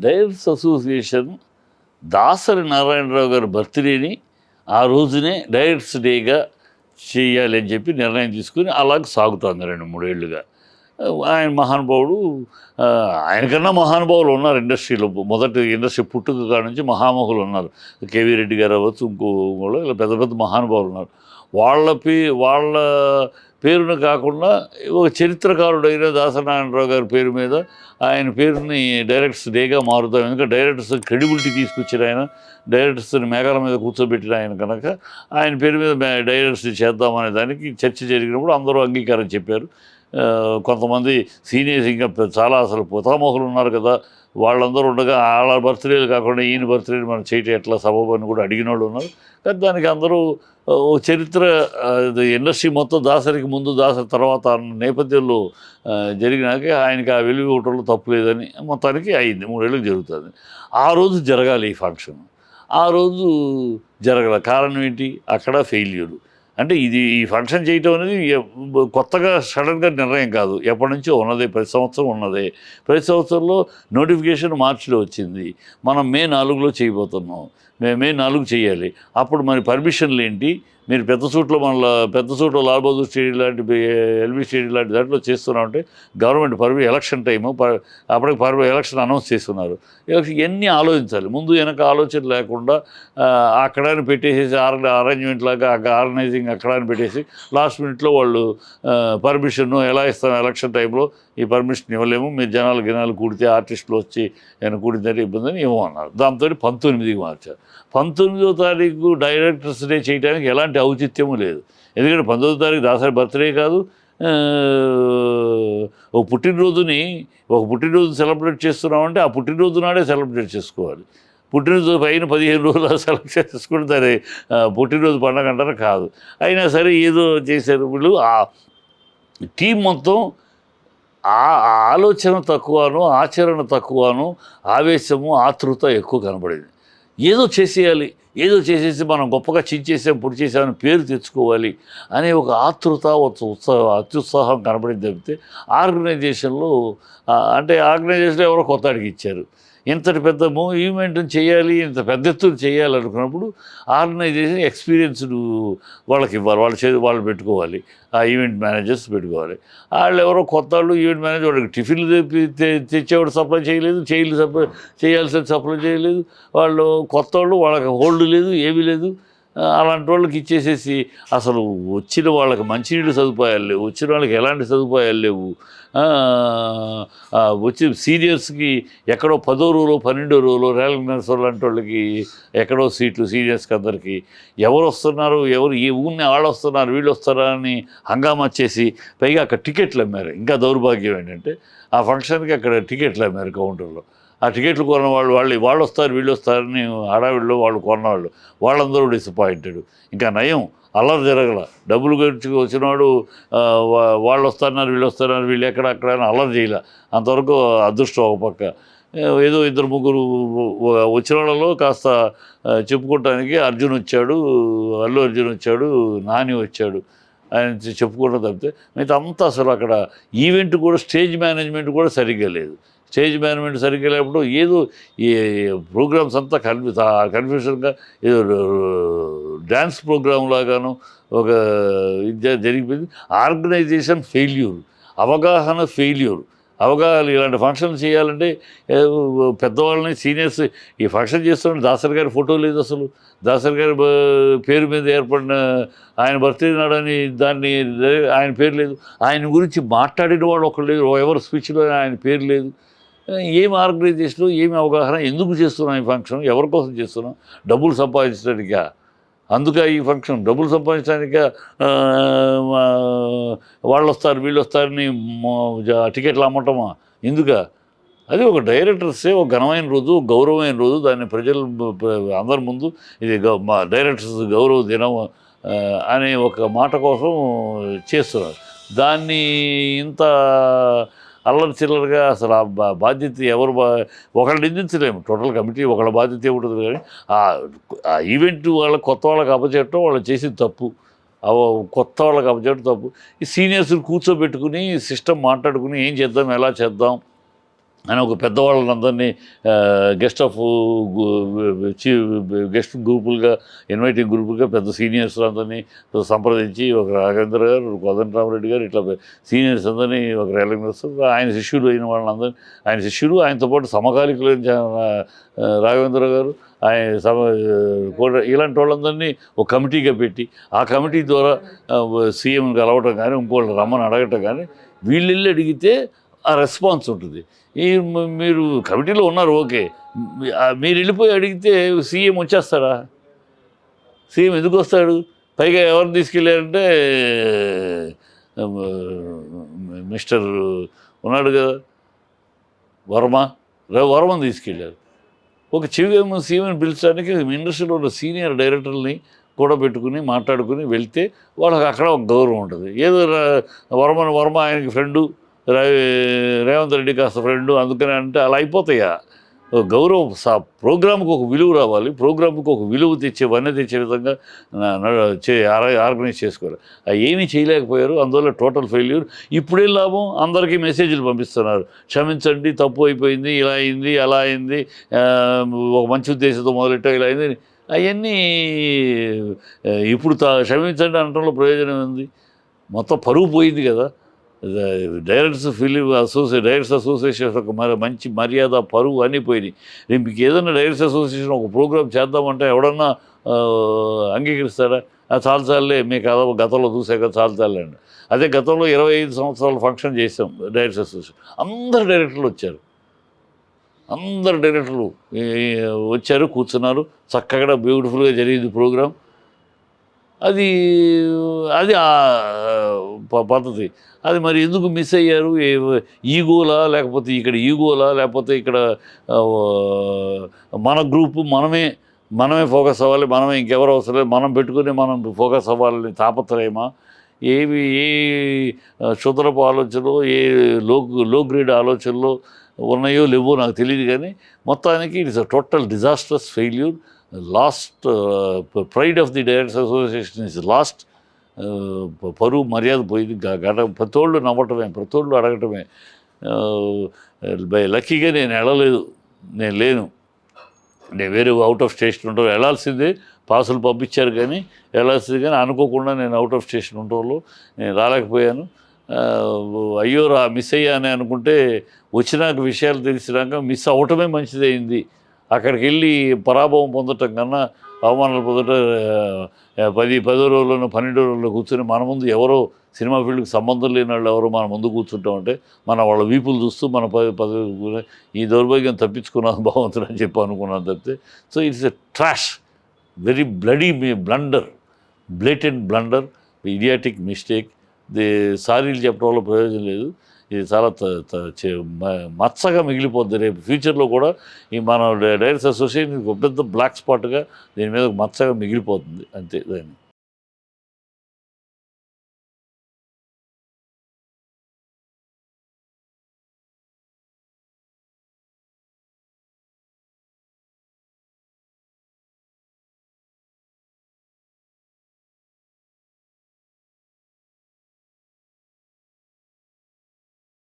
Directors association Dasari Narayana Rao గారి బర్త్డేని ఆ రోజునే డైరెక్టర్స్ డేగా చేయాలి అని చెప్పి నిర్ణయం తీసుకుని అలాగే సాగుతోంది 2-3 ఏళ్ళుగా. ఆయన మహానుభావుడు. ఆయనకన్నా మహానుభావులు ఉన్నారు ఇండస్ట్రీలో. మొదటి ఇండస్ట్రీ పుట్టుక కాడ నుంచి మహామహులు ఉన్నారు. కేవీ రెడ్డి గారు అవ్వచ్చు, ఇంకో ఇలా పెద్ద పెద్ద మహానుభావులు ఉన్నారు. వాళ్ళ పేరును కాకుండా ఒక చరిత్రకారుడైన దాసనారాయణరావు గారి పేరు మీద ఆయన పేరుని డైరెక్టర్స్ డేగా మారుతాం. ఎందుకంటే డైరెక్టర్స్ క్రెడిబిలిటీ తీసుకొచ్చిన ఆయన, డైరెక్టర్స్ని మేఘాల మీద కూర్చోబెట్టిన ఆయన కనుక ఆయన పేరు మీద డైరెక్టర్స్ చేద్దామనే దానికి చర్చ జరిగినప్పుడు అందరూ అంగీకారం చెప్పారు. కొంతమంది సీనియర్స్ ఇంకా చాలా అసలు పితామహులు ఉన్నారు కదా, వాళ్ళందరూ ఉండగా వాళ్ళ బర్త్డేలు కాకుండా ఈయన బర్త్డేలు మనం చేయటం ఎట్లా సబబు అని కూడా అడిగిన వాళ్ళు ఉన్నారు. కానీ దానికి అందరూ చరిత్ర ఇండస్ట్రీ మొత్తం దాసరికి ముందు దాసరి తర్వాత నేపథ్యంలో జరిగినాక ఆయనకి ఆ వెలుగు ఇవ్వటంలో తప్పు లేదని మొత్తానికి అయింది. 3 ఏళ్ళకి జరుగుతుంది. ఆ రోజు జరగాలి ఈ ఫంక్షన్. ఆ రోజు జరగల. కారణం ఏంటి? అక్కడ ఫెయిల్యూరు. అంటే ఈ ఫంక్షన్ చేయటం అనేది కొత్తగా సడన్గా నిర్ణయం కాదు, ఎప్పటి నుంచో ఉన్నదే, ప్రతి సంవత్సరం ఉన్నదే. ప్రతి సంవత్సరంలో నోటిఫికేషన్ మార్చిలో వచ్చింది, మనం మే 4లో చేయబోతున్నాం. మే 4 చేయాలి. అప్పుడు మరి పర్మిషన్లు ఏంటి? మీరు పెద్ద చోట్ల లాల్ బహదూర్ స్టేడియం లాంటి, ఎల్బీ స్టేడియం లాంటి దాంట్లో చేస్తున్నామంటే గవర్నమెంట్ ఎలక్షన్ టైము, అప్పటికి ఎలక్షన్ అనౌన్స్ చేస్తున్నారు. ఇవన్నీ ఆలోచించాలి. ముందు వెనక ఆలోచన లేకుండా అక్కడని పెట్టేసేసి అరేంజ్మెంట్ లాగా ఆర్గనైజింగ్ అక్కడని పెట్టేసి లాస్ట్ మినిట్లో వాళ్ళు పర్మిషన్ ఎలా ఇస్తాం ఎలక్షన్ టైంలో, ఈ పర్మిషన్ ఇవ్వలేము, మీరు జనాలు కూడితే ఆర్టిస్టులు వచ్చి ఆయన కూడిందంటే ఇబ్బంది అని ఇవ్వమన్నారు. దాంతో 19కి మార్చారు. 19వ తారీఖు డైరెక్టర్స్ డే చేయడానికి ఎలాంటి ఔచిత్యము లేదు. ఎందుకంటే 19వ తారీఖు దాసరి బర్త్డే కాదు. ఒక పుట్టినరోజు సెలబ్రేట్ చేస్తున్నామంటే ఆ పుట్టినరోజు నాడే సెలబ్రేట్ చేసుకోవాలి. పుట్టినరోజు పైన 15 రోజులు సెలబ్రేట్ చేసుకుంటే దాని పుట్టినరోజు పండగ అంటారు కాదు. అయినా సరే ఏదో చేశారు వీళ్ళు. ఆ టీం మొత్తం ఆలోచన తక్కువను, ఆచరణ తక్కువను, ఆవేశము, ఆతృత ఎక్కువ కనబడింది. ఏదో చేసేయాలి, ఏదో చేసేసి మనం గొప్పగా చించేసాం, పొడి చేసామని పేరు తెచ్చుకోవాలి అనే ఒక ఆతృత, అత్యుత్సాహం కనబడింది తప్పితే ఆర్గనైజేషన్లో ఎవరో కొత్త అడిగి ఇచ్చారు. ఇంతటి పెద్ద ఈవెంట్ని చేయాలి, ఇంత పెద్ద ఎత్తున చేయాలనుకున్నప్పుడు ఆర్గనైజేషన్ ఎక్స్పీరియన్స్డ్ వాళ్ళకి ఇవ్వాలి, వాళ్ళు పెట్టుకోవాలి, ఆ ఈవెంట్ మేనేజర్స్ పెట్టుకోవాలి. వాళ్ళు ఎవరో కొత్త వాళ్ళు ఈవెంట్ మేనేజర్, వాళ్ళకి టిఫిన్లు తెచ్చేవాడు సప్లై చేయలేదు, చేయాల్సిన సప్లై చేయలేదు. వాళ్ళు కొత్త వాళ్ళు, వాళ్ళకి హోల్డ్ లేదు, ఏమీ లేదు. అలాంటి వాళ్ళకి ఇచ్చేసేసి అసలు వచ్చిన వాళ్ళకి మంచినీళ్ళు సదుపాయాలు లేవు, వచ్చిన వాళ్ళకి ఎలాంటి సదుపాయాలు లేవు. వచ్చి సీనియర్స్కి ఎక్కడో 10వ రోజు 12వ రోజు రేలంగ్ లాంటి వాళ్ళకి ఎక్కడో సీట్లు సీనియర్స్కి అందరికీ. ఎవరు వస్తున్నారు, ఈ ఊరిని వాళ్ళు వస్తున్నారు, వీళ్ళు వస్తారా అని హంగామా చేసి పైగా అక్కడ టికెట్లు అమ్మారు. ఇంకా దౌర్భాగ్యం ఏంటంటే ఆ ఫంక్షన్కి అక్కడ టికెట్లు అమ్మారు కౌంటర్లో. ఆ టికెట్లు కొన్న వాళ్ళు వస్తారు, వీళ్ళు వస్తారని హడావిడిలో వాళ్ళు కొన్నవాళ్ళు వాళ్ళందరూ డిసప్పాయింటెడ్. ఇంకా నయం అల్లరి జరగల. డబ్బులు ఖర్చు వచ్చినవాడు వాళ్ళు వస్తున్నారు, వీళ్ళు అక్కడ అని అల్లరి చేయలే. అంతవరకు అదృష్టం ఒక పక్క. ఏదో 2-3 వచ్చిన వాళ్ళలో కాస్త చెప్పుకోవటానికి అల్లు అర్జున్ వచ్చాడు, నాని వచ్చాడు, ఆయన చెప్పుకోవడం తప్పితే మిగతా అంతా అసలు అక్కడ ఈవెంట్ కూడా స్టేజ్ మేనేజ్మెంట్ కూడా సరిగ్గా లేదు. స్టేజ్ మేనేజ్మెంట్ సరిగ్గా లేకపోతే ఏదో ఈ ప్రోగ్రామ్స్ అంతా కన్ఫ్యూషన్గా ఏదో డ్యాన్స్ ప్రోగ్రామ్ లాగాను ఒక జరిగిపోయింది. ఆర్గనైజేషన్ ఫెయిల్యూర్, అవగాహన ఫెయిల్యూర్. ఇలాంటి ఫంక్షన్ చేయాలంటే పెద్దవాళ్ళని, సీనియర్స్ ఈ ఫంక్షన్ చేస్తున్న దాసరి గారి ఫోటో లేదు. అసలు దాసరి గారి పేరు మీద ఏర్పడిన ఆయన బర్త్డే నాడని దాన్ని ఆయన పేరు లేదు. ఆయన గురించి మాట్లాడిన వాళ్ళు ఒకరు లేదు, ఎవరు స్పీచ్లో ఆయన పేరు లేదు. ఏమి ఆర్గనైజేషన్, ఏమి అవగాహన, ఎందుకు చేస్తున్నాం ఈ ఫంక్షన్, ఎవరి కోసం చేస్తున్నాం? డబ్బులు సంపాదించడానికా? అందుకే ఈ ఫంక్షన్ డబ్బులు సంపాదించడానికా? వాళ్ళు వస్తారు, వీళ్ళు వస్తారని టికెట్లు అమ్మటమా? ఎందుక? అది ఒక డైరెక్టర్సే ఒక ఘనమైన రోజు, గౌరవమైన రోజు. దాన్ని ప్రజలు అందరి ముందు ఇది మా డైరెక్టర్స్ గౌరవ దినం అనే ఒక మాట కోసం చేస్తున్నారు. దాన్ని ఇంత అల్లరి చిల్లరగా అసలు ఆ బాధ్యత ఎవరు ఒకళ్ళు నిందించలేము. టోటల్ కమిటీ ఒకళ్ళ బాధ్యత ఏముంటుంది. కానీ ఆ ఈవెంట్ కొత్త వాళ్ళకి అప్పచెప్పడం వాళ్ళు చేసిన తప్పు. కొత్త వాళ్ళకి అప్పచెప్పడం తప్పు. ఈ సీనియర్స్ని కూర్చోబెట్టుకుని సిస్టమ్ మాట్లాడుకుని ఏం చేద్దాం, ఎలా చేద్దాం అని ఒక పెద్దవాళ్ళందరినీ గెస్ట్ ఆఫ్ గెస్ట్ గ్రూపులుగా ఇన్వైటింగ్ గ్రూపులుగా పెద్ద సీనియర్స్ అందరినీ సంప్రదించి ఒక రాఘవేంద్ర గారు, కోదండరామరెడ్డి గారు, ఇట్లా సీనియర్స్ అందరినీ ఒక ర్యాలింగ్ వస్తారు. ఆయన శిష్యుడు అయిన వాళ్ళందరినీ, ఆయన శిష్యుడు ఆయనతో పాటు సమకాలికులు రాఘవేంద్ర గారు, ఆయన ఇలాంటి వాళ్ళందరినీ ఒక కమిటీగా పెట్టి ఆ కమిటీ ద్వారా సీఎంని కలవటం కానీ ఇంకోళ్ళు రమ్మని అడగటం కానీ వీళ్ళు అడిగితే ఆ రెస్పాన్స్ ఉంటుంది. మీరు కమిటీలో ఉన్నారు ఓకే, మీరు వెళ్ళిపోయి అడిగితే సీఎం వచ్చేస్తాడా? సీఎం ఎందుకు వస్తాడు? పైగా ఎవరిని తీసుకెళ్ళారంటే మిస్టర్ ఉన్నాడు కదా వర్మని తీసుకెళ్ళారు. ఒక సీఎంని పిలిచడానికి ఇండస్ట్రీలో ఉన్న సీనియర్ డైరెక్టర్ని కూడా పెట్టుకుని మాట్లాడుకుని వెళ్తే వాళ్ళకి అక్కడ ఒక గౌరవం ఉంటుంది. ఏదో వర్మ ఆయనకి ఫ్రెండు, రేవంత్ రెడ్డి కాస్త ఫ్రెండు, అందుకని అంటే అలా అయిపోతాయా? గౌరవం ప్రోగ్రామ్కి ఒక విలువ రావాలి, ప్రోగ్రామ్కి ఒక విలువ వన్నె తెచ్చే విధంగా ఆర్గనైజ్ చేసుకోవాలి. ఏమీ చేయలేకపోయారు, అందువల్ల టోటల్ ఫెయిల్యూర్. ఇప్పుడే లాభం, అందరికీ మెసేజ్లు పంపిస్తున్నారు, క్షమించండి తప్పు అయిపోయింది, ఇలా అయింది అలా అయింది, ఒక మంచి ఉద్దేశంతో మొదలెట్టా ఇలా అయింది. అవన్నీ ఇప్పుడు క్షమించండి అనడంలో ప్రయోజనం ఉంది. మొత్తం పరువు పోయింది కదా. డైరెక్టర్స్ డైరెక్టర్స్ అసోసియేషన్ ఒక మంచి మర్యాద, పరువు అన్నీ పోయినాయి. రేపు మీకు ఏదైనా డైరెక్టర్స్ అసోసియేషన్ ఒక ప్రోగ్రామ్ చేద్దామంటే ఎవడన్నా అంగీకరిస్తారా? చాలాసార్లే మీకు గతంలో చూసాక చాలాసార్లేండి. అదే గతంలో 25 సంవత్సరాలు ఫంక్షన్ చేసాం డైరెక్టర్స్ అసోసియేషన్. అందరు డైరెక్టర్లు వచ్చారు, అందరు డైరెక్టర్లు వచ్చారు, కూర్చున్నారు, చక్కగా బ్యూటిఫుల్గా జరిగింది ప్రోగ్రాం. అది అది పద్ధతి. అది మరి ఎందుకు మిస్ అయ్యారు? ఈగోలా, లేకపోతే ఇక్కడ ఈగోలా, లేకపోతే ఇక్కడ మన గ్రూపు మనమే ఫోకస్ అవ్వాలి, మనమే ఇంకెవరు అవసరం లేదు, మనం పెట్టుకుని మనం ఫోకస్ అవ్వాలని తాపత్రయమా? ఏ క్షుద్రపు ఆలోచనలు, లో గ్రేడ్ ఆలోచనలు ఉన్నాయో లేవో నాకు తెలియదు, కానీ మొత్తానికి it is a total disastrous failure. Last pride of the directors association is last. పరువు మర్యాద పోయింది. ప్రతోళ్ళు నవ్వటమే, ప్రతోళ్ళు అడగటమే. లక్కీగా నేను వెళ్ళలేదు, నేను లేను, నేను వేరే అవుట్ ఆఫ్ స్టేషన్ ఉంటాను, వెళ్ళాల్సిందే. పాసులు పంపించారు కానీ వెళ్ళాల్సింది, కానీ అనుకోకుండా నేను అవుట్ ఆఫ్ స్టేషన్ ఉండటంలో నేను రాలేకపోయాను. అయ్యో మిస్ అయ్యానే అనుకుంటే వచ్చినాక విషయాలు తెలిసినాక మిస్ అవటమే మంచిదైంది. అక్కడికి వెళ్ళి పరాభవం పొందటం కన్నా అవమానాలు పొందటం 10 రోజుల్లోనూ 12 రోజుల్లో కూర్చొని మన ముందు ఎవరో సినిమా ఫీల్డ్కి సంబంధం లేని వాళ్ళు ఎవరో మన ముందు కూర్చుంటామంటే మన వాళ్ళ వీపులు చూస్తూ మన ఈ దౌర్భాగ్యం తప్పించుకున్నాను భగవంతుడు అని చెప్పి అనుకున్నాను తప్పితే. So it's a trash, very bloody blunder, blatant blunder, idiotic mistake. సారీలు చెప్పడం వల్ల ప్రయోజనం లేదు. ఇది చాలా మచ్చగా మిగిలిపోద్ది. రేపు ఫ్యూచర్లో కూడా ఈ మన డైరెక్టర్స్ అసోసియేషన్ ఒక పెద్ద బ్లాక్ స్పాట్గా దీని మీద మచ్చగా మిగిలిపోతుంది అంతే. దాన్ని